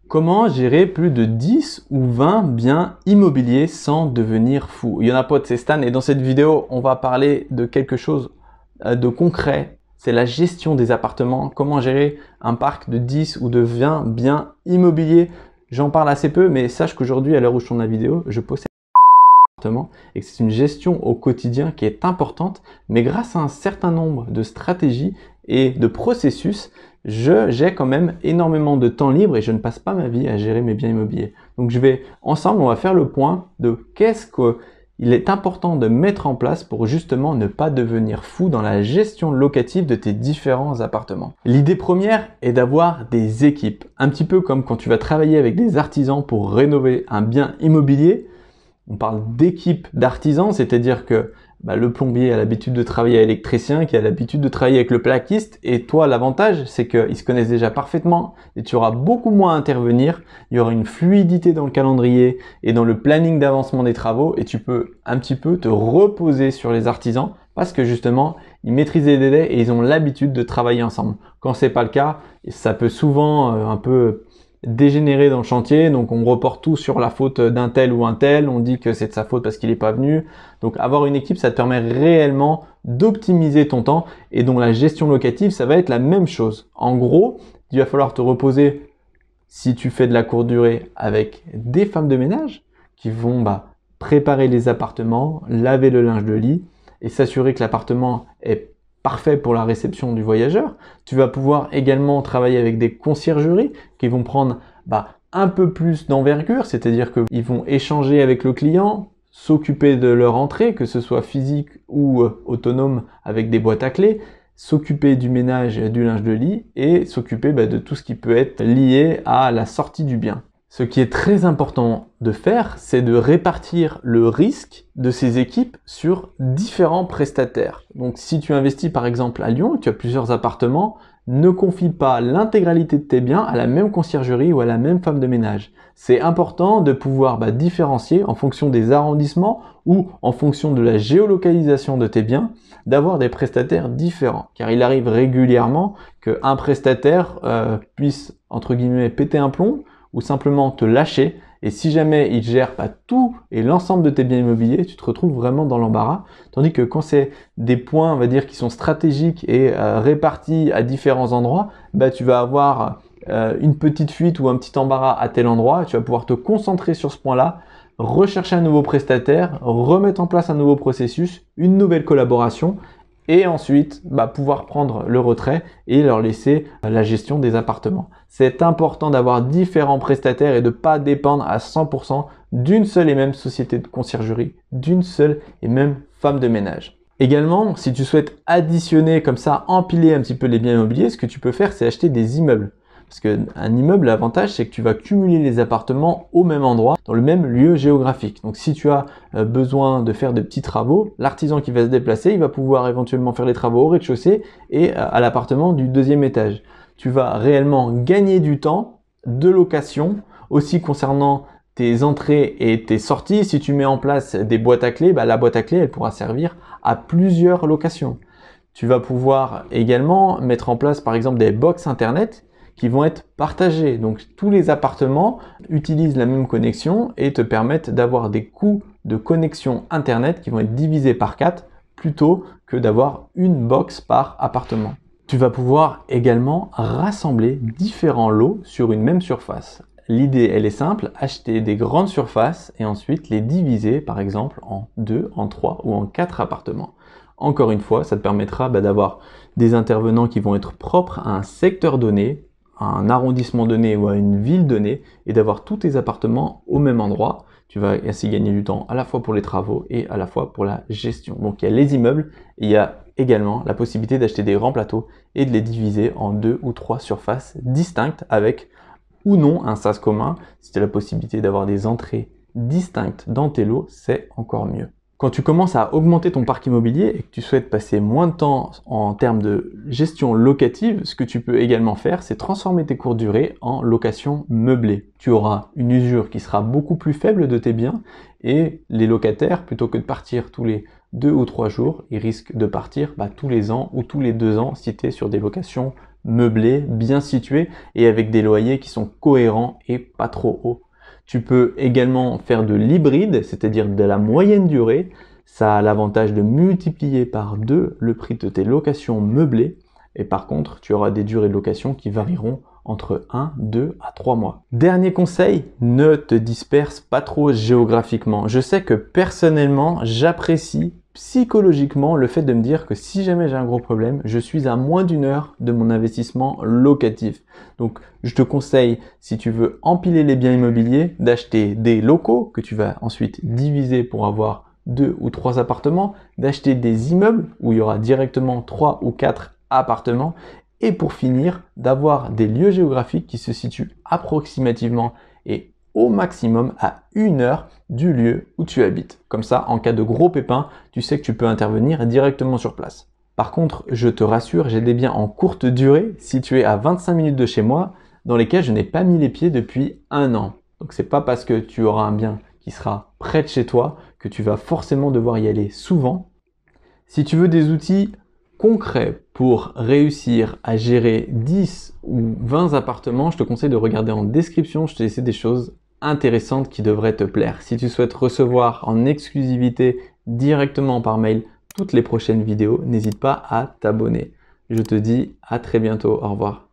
Comment gérer plus de 10 ou 20 biens immobiliers sans devenir fou? Il y en a pas de ces stans et dans cette vidéo, on va parler de quelque chose de concret. C'est la gestion des appartements. Comment gérer un parc de 10 ou de 20 biens immobiliers? J'en parle assez peu, mais sache qu'aujourd'hui, à l'heure où je tourne la vidéo, je possède un appartement et que c'est une gestion au quotidien qui est importante. Mais grâce à un certain nombre de stratégies et de processus, j'ai quand même énormément de temps libre et je ne passe pas ma vie à gérer mes biens immobiliers. Donc ensemble, on va faire le point de qu'est-ce qu'il est important de mettre en place pour justement ne pas devenir fou dans la gestion locative de tes différents appartements. L'idée première est d'avoir des équipes, un petit peu comme quand tu vas travailler avec des artisans pour rénover un bien immobilier. On parle d'équipe d'artisans, c'est-à-dire que le plombier a l'habitude de travailler avec l'électricien, qui a l'habitude de travailler avec le plaquiste. Et toi, l'avantage, c'est qu'ils se connaissent déjà parfaitement et tu auras beaucoup moins à intervenir. Il y aura une fluidité dans le calendrier et dans le planning d'avancement des travaux et tu peux un petit peu te reposer sur les artisans parce que justement, ils maîtrisent les délais et ils ont l'habitude de travailler ensemble. Quand c'est pas le cas, ça peut souvent un peu dégénérer dans le chantier, donc on reporte tout sur la faute d'un tel ou un tel, on dit que c'est de sa faute parce qu'il n'est pas venu. Donc avoir une équipe, ça te permet réellement d'optimiser ton temps et donc la gestion locative, ça va être la même chose. En gros, il va falloir te reposer si tu fais de la courte durée avec des femmes de ménage qui vont préparer les appartements, laver le linge de lit et s'assurer que l'appartement est parfait pour la réception du voyageur. Tu vas pouvoir également travailler avec des conciergeries qui vont prendre un peu plus d'envergure, c'est-à-dire qu'ils vont échanger avec le client, s'occuper de leur entrée, que ce soit physique ou autonome avec des boîtes à clés, s'occuper du ménage du linge de lit et s'occuper de tout ce qui peut être lié à la sortie du bien. Ce qui est très important de faire, c'est de répartir le risque de ces équipes sur différents prestataires. Donc si tu investis par exemple à Lyon et tu as plusieurs appartements, ne confie pas l'intégralité de tes biens à la même conciergerie ou à la même femme de ménage. C'est important de pouvoir différencier en fonction des arrondissements ou en fonction de la géolocalisation de tes biens, d'avoir des prestataires différents. Car il arrive régulièrement qu'un prestataire puisse, entre guillemets, péter un plomb ou simplement te lâcher. Et si jamais il gère pas tout et l'ensemble de tes biens immobiliers, tu te retrouves vraiment dans l'embarras. Tandis que quand c'est des points, on va dire, qui sont stratégiques et répartis à différents endroits, tu vas avoir une petite fuite ou un petit embarras à tel endroit. Tu vas pouvoir te concentrer sur ce point-là, rechercher un nouveau prestataire, remettre en place un nouveau processus, une nouvelle collaboration et ensuite pouvoir prendre le retrait et leur laisser la gestion des appartements. C'est important d'avoir différents prestataires et de ne pas dépendre à 100% d'une seule et même société de conciergerie, d'une seule et même femme de ménage. Également, si tu souhaites additionner comme ça, empiler un petit peu les biens immobiliers, ce que tu peux faire, c'est acheter des immeubles. Parce qu'un immeuble, l'avantage, c'est que tu vas cumuler les appartements au même endroit, dans le même lieu géographique. Donc si tu as besoin de faire de petits travaux, l'artisan qui va se déplacer, il va pouvoir éventuellement faire les travaux au rez-de-chaussée et à l'appartement du deuxième étage. Tu vas réellement gagner du temps de location, aussi concernant tes entrées et tes sorties. Si tu mets en place des boîtes à clés, la boîte à clés, elle pourra servir à plusieurs locations. Tu vas pouvoir également mettre en place par exemple des box internet qui vont être partagés. Donc tous les appartements utilisent la même connexion et te permettent d'avoir des coûts de connexion internet qui vont être divisés par 4 plutôt que d'avoir une box par appartement. Tu vas pouvoir également rassembler différents lots sur une même surface. L'idée, elle est simple, acheter des grandes surfaces et ensuite les diviser par exemple en 2, en 3 ou en 4 appartements. Encore une fois, ça te permettra d'avoir des intervenants qui vont être propres à un secteur donné, à un arrondissement donné ou à une ville donnée et d'avoir tous tes appartements au même endroit. Tu vas ainsi gagner du temps à la fois pour les travaux et à la fois pour la gestion. Donc il y a les immeubles et il y a également la possibilité d'acheter des grands plateaux et de les diviser en 2 ou 3 surfaces distinctes avec ou non un sas commun. Si tu as la possibilité d'avoir des entrées distinctes dans tes lots, c'est encore mieux. Quand tu commences à augmenter ton parc immobilier et que tu souhaites passer moins de temps en termes de gestion locative, ce que tu peux également faire, c'est transformer tes courtes durées en location meublée. Tu auras une usure qui sera beaucoup plus faible de tes biens et les locataires, plutôt que de partir tous les 2 ou 3 jours, ils risquent de partir tous les ans ou tous les 2 ans si tu es sur des locations meublés, bien situés et avec des loyers qui sont cohérents et pas trop hauts. Tu peux également faire de l'hybride, c'est-à-dire de la moyenne durée. Ça a l'avantage de multiplier par 2 le prix de tes locations meublées. Et par contre, tu auras des durées de location qui varieront entre 1, 2 à 3 mois. Dernier conseil, ne te disperse pas trop géographiquement. Je sais que personnellement, j'apprécie psychologiquement le fait de me dire que si jamais j'ai un gros problème, je suis à moins d'1 heure de mon investissement locatif. Donc, je te conseille, si tu veux empiler les biens immobiliers, d'acheter des locaux que tu vas ensuite diviser pour avoir 2 ou 3 appartements, d'acheter des immeubles où il y aura directement 3 ou 4 appartements et pour finir, d'avoir des lieux géographiques qui se situent approximativement et au maximum à 1 heure du lieu où tu habites. Comme ça, en cas de gros pépins, tu sais que tu peux intervenir directement sur place. Par contre, je te rassure, j'ai des biens en courte durée situés à 25 minutes de chez moi dans lesquels je n'ai pas mis les pieds depuis 1 an. Donc c'est pas parce que tu auras un bien qui sera près de chez toi que tu vas forcément devoir y aller souvent. Si tu veux des outils concrets pour réussir à gérer 10 ou 20 appartements, je te conseille de regarder en description, je t'ai laissé des choses intéressantes qui devraient te plaire. Si tu souhaites recevoir en exclusivité directement par mail toutes les prochaines vidéos, n'hésite pas à t'abonner. Je te dis à très bientôt, au revoir.